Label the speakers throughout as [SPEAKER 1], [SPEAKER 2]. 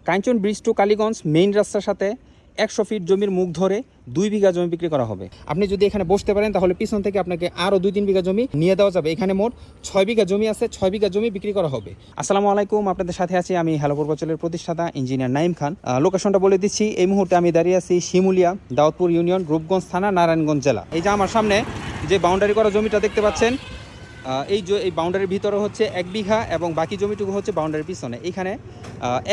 [SPEAKER 1] কাঞ্চন bridge two Kaliganj main রাস্তার সাথে 100 fit জমির মুখ ধরে 2 বিঘা জমি বিক্রি করা হবে। আপনি যদি এখানে বসতে পারেন তাহলে পিছন থেকে আপনাকে আরও 2-3 বিঘা জমি নিয়ে দেওয়া যাবে। এখানে মোট 6 বিঘা জমি আছে, 6 বিঘা জমি বিক্রি করা হবে। আসসালামু আলাইকুম, আপনাদের সাথে আছি আমি হ্যালো পূর্বাঞ্চলের প্রতিষ্ঠাতা ইঞ্জিনিয়ার নাইম খান। লোকেশনটা বলে দিচ্ছি, এই মুহূর্তে আমি দাঁড়িয়ে আছি শিমুলিয়া, দাউদপুর ইউনিয়ন, রূপগঞ্জ থানা, নারায়ণগঞ্জ জেলা। এই যে আমার সামনে যে বাউন্ডারি করা জমিটা দেখতে পাচ্ছেন, এই বাউন্ডারির ভিতরে হচ্ছে 1 বিঘা এবং বাকি জমিটুকু হচ্ছে বাউন্ডারির পিছনে। এখানে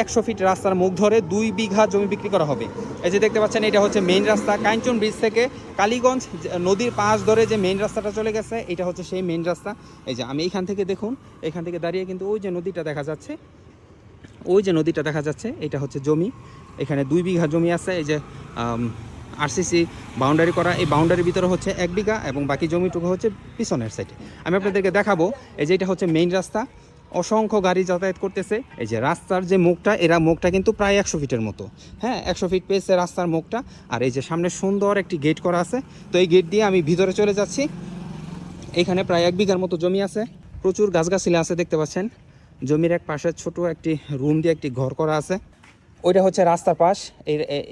[SPEAKER 1] 100 ফিট রাস্তার মুখ ধরে 2 বিঘা জমি বিক্রি করা হবে। এই যে দেখতে পাচ্ছেন, এটা হচ্ছে মেইন রাস্তা। কাঞ্চন ব্রিজ থেকে কালীগঞ্জ নদীর পাশ ধরে যে মেইন রাস্তাটা চলে গেছে, এটা হচ্ছে সেই মেইন রাস্তা। এই যে আমি এইখান থেকে দেখুন, এখান থেকে দাঁড়িয়ে কিন্তু ওই যে নদীটা দেখা যাচ্ছে, এটা হচ্ছে জমি। এখানে 2 বিঘা জমি আছে। এই যে আরসিসি বাউন্ডারি করা, এই বাউন্ডারির ভিতরে হচ্ছে 1 বিঘা এবং বাকি জমিটুকু হচ্ছে পিছনের সাইডে। আমি আপনাদেরকে দেখাবো, এই যে এটা হচ্ছে মেইন রাস্তা, অসংখ্য গাড়ি যাতায়াত করতেছে। এই যে রাস্তার যে মুখটা, মুখটা কিন্তু প্রায় 100 ফিটের মতো, হ্যাঁ 100 ফিট পেয়েছে রাস্তার মুখটা। আর এই যে সামনে সুন্দর একটি গেট করা আছে, তো এই গেট দিয়ে আমি ভিতরে চলে যাচ্ছি। এখানে প্রায় 1 বিঘার মতো জমি আছে, প্রচুর গাছগাছালি আছে দেখতে পাচ্ছেন। জমির এক পাশে ছোট একটি রুম দিয়ে একটি ঘর করা আছে, ওইটা হচ্ছে রাস্তার পাশ।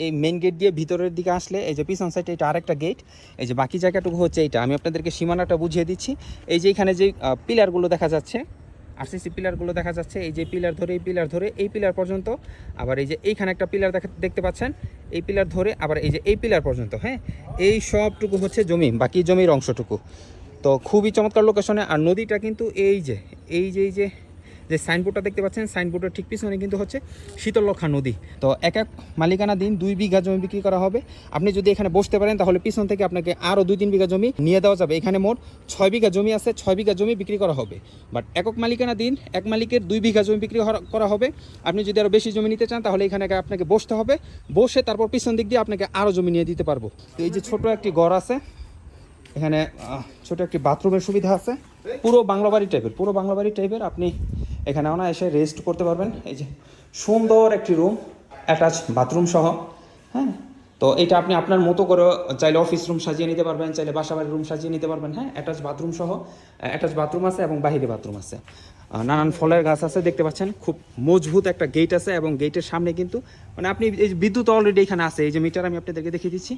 [SPEAKER 1] এই মেইন গেট দিয়ে ভিতরের দিকে আসলে এই যে পিছন সাইডে এটা আরেকটা গেট। এই যে বাকি জায়গাটুকু হচ্ছে এইটা। আমি আপনাদেরকে সীমানাটা বুঝিয়ে দিচ্ছি। এই যে এখানে যে পিলারগুলো দেখা যাচ্ছে, আরসিসি পিলারগুলো দেখা যাচ্ছে, এই যে পিলার ধরে এই পিলার পর্যন্ত, আবার এই যে এইখানে একটা পিলার দেখতে পাচ্ছেন, এই পিলার ধরে আবার এই পিলার পর্যন্ত, হ্যাঁ এই সবটুকু হচ্ছে জমি, বাকি জমির অংশটুকু। তো খুবই চমৎকার লোকেশনে। আর নদীটা কিন্তু এই যে সাইনবোর্ডটা দেখতে পাচ্ছেন, সাইনবোর্ডের ঠিক পিছনে কিন্তু হচ্ছে শীতলক্ষা নদী। তো এক মালিকানাধীন 2 বিঘা জমি বিক্রি করা হবে। আপনি যদি এখানে বসতে পারেন তাহলে পিছন থেকে আপনাকে আরও 2-3 বিঘা জমি নিয়ে দেওয়া যাবে। এখানে মোট 6 বিঘা জমি আছে, 6 বিঘা জমি বিক্রি করা হবে। বাট একক মালিকানাধীন, এক মালিকের 2 বিঘা জমি বিক্রি করা হবে। আপনি যদি আরও বেশি জমি নিতে চান তাহলে এখানে আপনাকে বসতে হবে, বসে তারপর পিছন দিক দিয়ে আপনাকে আরও জমি নিয়ে দিতে পারবো। তো এই যে ছোট একটি ঘর আছে, এখানে ছোট একটি বাথরুমের সুবিধা আছে, পুরো বাংলা বাড়ি টাইপের। আপনি এখানে এসে রেস্ট করতে পারবেন। এই যে সুন্দর একটি রুম, অ্যাটাচ বাথরুম সহ, হ্যাঁ। তো এটা আপনি আপনার মতো করে চাইলে অফিস রুম সাজিয়ে নিতে পারবেন, চাইলে বাসাবাড়ির রুম সাজিয়ে নিতে পারবেন, হ্যাঁ। অ্যাটাচ বাথরুম সহ, অ্যাটাচ বাথরুম আছে এবং বাহিরে বাথরুম আছে। নানান ফলের গাছ আছে দেখতে পাচ্ছেন। খুব মজবুত একটা গেট আছে এবং গেটের সামনে কিন্তু আপনি এই বিদ্যুৎ অলরেডি এখানে আছে। এই যে মিটার আমি আপনাদেরকে দেখিয়ে দিচ্ছি,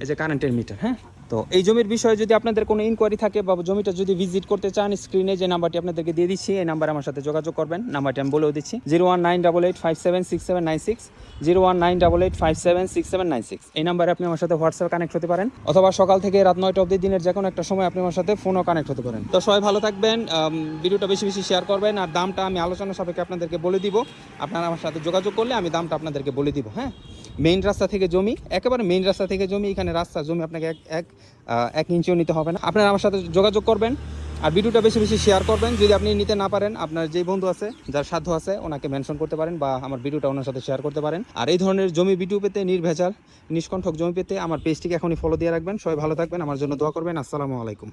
[SPEAKER 1] এই যে কারেন্টের মিটার, হ্যাঁ। তো এই জমির বিষয়ে যদি আপনাদের কোনো ইনকোয়ারি থাকে বা জমিটা যদি ভিজিট করতে চান, স্ক্রিনে যে নাম্বারটি আপনাদেরকে দিয়ে দিচ্ছি, এই নাম্বারে আমার সাথে যোগাযোগ করবেন। নাম্বারটি আমি বলেও দিচ্ছি, 01988576796, 01988576796। এই নাম্বারে আপনি আমার সাথে হোয়াটসঅ্যাপ কানেক্ট হতে পারেন, অথবা সকাল থেকে রাত 9টা অবধি দিনের যে কোনো একটা সময় আপনি আমার সাথে ফোনও কানেক্ট হতে পারেন। তো সবাই ভালো থাকবেন, ভিডিওটা বেশি বেশি শেয়ার করবেন। আর দামটা আমি আলোচনা সাপেক্ষে আপনাদেরকে বলে দিব। আপনারা আমার সাথে যোগাযোগ করলে আমি দামটা আপনাদেরকে বলে দিব, হ্যাঁ। মেইন রাস্তা থেকে জমি, একেবারে মেইন রাস্তা থেকে জমি। এখানে রাস্তা জমি আপনাকে এক ইঞ্চিও নিতে হবে না। আপনারা আমার সাথে যোগাযোগ করবেন আর ভিডিওটা বেশি বেশি শেয়ার করবেন। যদি আপনি নিতে না পারেন, আপনার যে বন্ধু আছে, যার সাধ্য আছে, ওনাকে মেনশন করতে পারেন বা আমার ভিডিওটা ওনার সাথে শেয়ার করতে পারেন। আর এই ধরনের জমি ভিডিও পেতে, নির্ভেজাল নিষ্কণ্ঠক জমি পেতে আমার পেজটিকে এখনই ফলো দিয়ে রাখবেন। সবাই ভালো থাকবেন, আমার জন্য দোয়া করবেন। আসসালামু আলাইকুম।